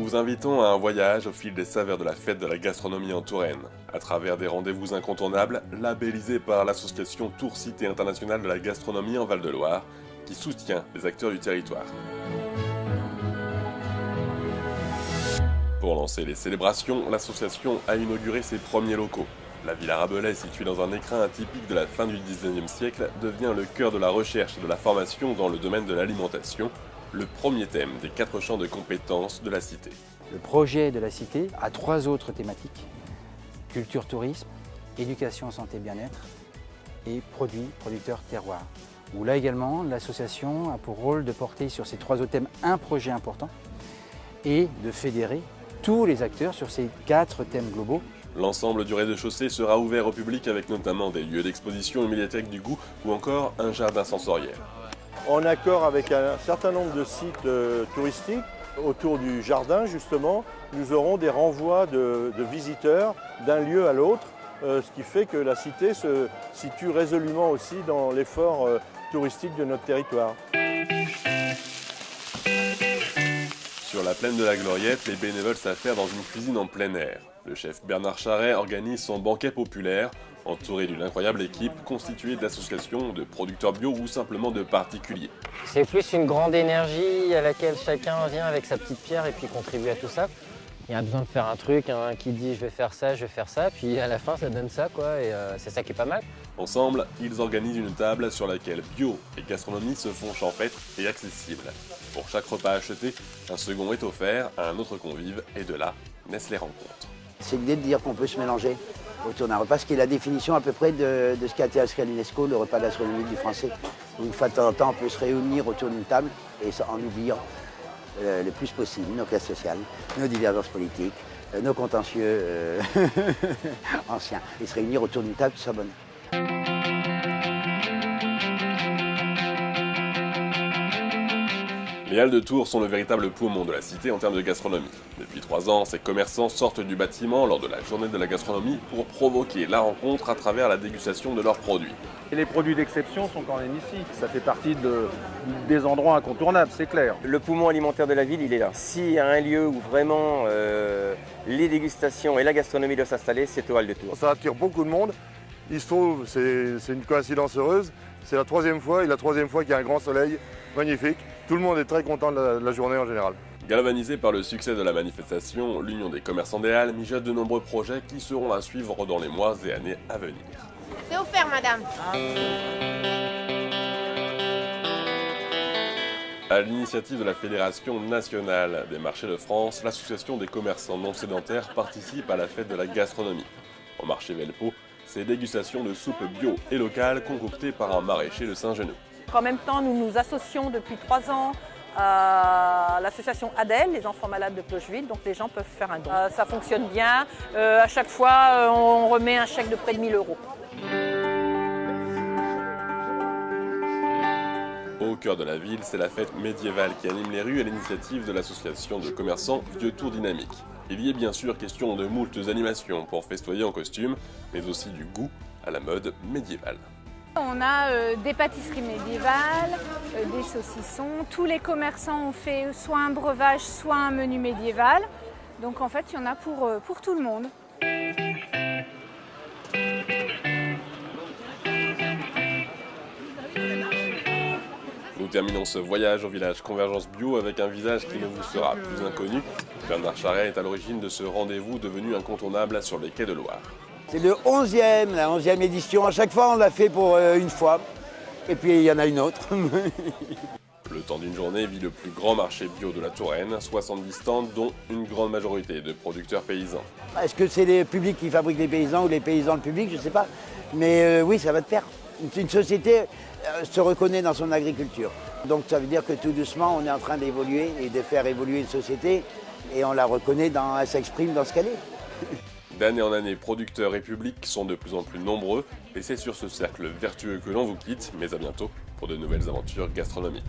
vous invitons à un voyage au fil des saveurs de la fête de la gastronomie en Touraine, à travers des rendez-vous incontournables labellisés par l'association Tour Cité Internationale de la Gastronomie en Val-de-Loire, qui soutient les acteurs du territoire. Pour lancer les célébrations, l'association a inauguré ses premiers locaux. La Villa Rabelais, située dans un écrin atypique de la fin du XIXe siècle, devient le cœur de la recherche et de la formation dans le domaine de l'alimentation, le premier thème des 4 champs de compétences de la Cité. Le projet de la Cité a 3 autres thématiques: culture, tourisme, éducation, santé, bien-être et produits, producteurs, terroirs. Où là également, l'association a pour rôle de porter sur ces 3 autres thèmes un projet important et de fédérer tous les acteurs sur ces 4 thèmes globaux. L'ensemble du rez-de-chaussée sera ouvert au public avec notamment des lieux d'exposition, une médiathèque du goût ou encore un jardin sensoriel. En accord avec un certain nombre de sites touristiques, autour du jardin justement, nous aurons des renvois de visiteurs d'un lieu à l'autre, ce qui fait que la cité se situe résolument aussi dans l'effort touristique de notre territoire. Sur la plaine de la Gloriette, les bénévoles s'affairent dans une cuisine en plein air. Le chef Bernard Charret organise son banquet populaire, entouré d'une incroyable équipe constituée d'associations, de producteurs bio ou simplement de particuliers. C'est plus une grande énergie à laquelle chacun vient avec sa petite pierre et puis contribue à tout ça. Il y a besoin de faire un truc, qui dit je vais faire ça, puis à la fin ça donne ça quoi, et c'est ça qui est pas mal. Ensemble, ils organisent une table sur laquelle bio et gastronomie se font champêtres et accessibles. Pour chaque repas acheté, un second est offert à un autre convive et de là naissent les rencontres. C'est l'idée de dire qu'on peut se mélanger autour d'un repas, ce qui est la définition à peu près de ce qu'a été inscrit à l'UNESCO, le repas gastronomique du français. Où une fois de temps en temps, on peut se réunir autour d'une table et en oubliant le plus possible nos classes sociales, nos divergences politiques, nos contentieux anciens, et se réunir autour d'une table, tout ça bonne. Les Halles de Tours sont le véritable poumon de la cité en termes de gastronomie. Depuis 3 ans, ces commerçants sortent du bâtiment lors de la journée de la gastronomie pour provoquer la rencontre à travers la dégustation de leurs produits. Et les produits d'exception sont quand même ici. Ça fait partie des endroits incontournables, c'est clair. Le poumon alimentaire de la ville, il est là. S'il y a un lieu où vraiment les dégustations et la gastronomie doivent s'installer, c'est aux Halles de Tours. Ça attire beaucoup de monde. Il se trouve, c'est une coïncidence heureuse. C'est la 3e fois qu'il y a un grand soleil magnifique. Tout le monde est très content de la journée en général. Galvanisé par le succès de la manifestation, l'Union des commerçants des Halles mijote de nombreux projets qui seront à suivre dans les mois et années à venir. C'est offert, madame. À l'initiative de la Fédération nationale des marchés de France, l'association des commerçants non sédentaires participe à la fête de la gastronomie. Au marché Velpeau, c'est dégustations de soupe bio et locale concoctées par un maraîcher de Saint-Genoux. En même temps, nous nous associons depuis 3 ans à l'association ADEL, les enfants malades de Clocheville, donc les gens peuvent faire un don. Ça fonctionne bien. À chaque fois, on remet un chèque de près de 1 000 €. Au cœur de la ville, c'est la fête médiévale qui anime les rues à l'initiative de l'association de commerçants Vieux Tour Dynamique. Il y est bien sûr question de moultes animations pour festoyer en costume, mais aussi du goût à la mode médiévale. On a des pâtisseries médiévales, des saucissons. Tous les commerçants ont fait soit un breuvage, soit un menu médiéval. Donc en fait, il y en a pour tout le monde. Nous terminons ce voyage au village Convergence Bio avec un visage qui ne vous sera plus inconnu. Bernard Charret est à l'origine de ce rendez-vous devenu incontournable sur les quais de Loire. C'est la 11e édition. À chaque fois, on l'a fait pour une fois. Et puis, il y en a une autre. Le temps d'une journée vit le plus grand marché bio de la Touraine, 70 stands dont une grande majorité de producteurs paysans. Est-ce que c'est les publics qui fabriquent les paysans ou les paysans le public? Je ne sais pas. Mais oui, ça va de pair. Une société se reconnaît dans son agriculture. Donc ça veut dire que tout doucement, on est en train d'évoluer et de faire évoluer une société. Et on la reconnaît, elle s'exprime dans ce qu'elle est. D'année en année, producteurs et publics sont de plus en plus nombreux et c'est sur ce cercle vertueux que l'on vous quitte, mais à bientôt pour de nouvelles aventures gastronomiques.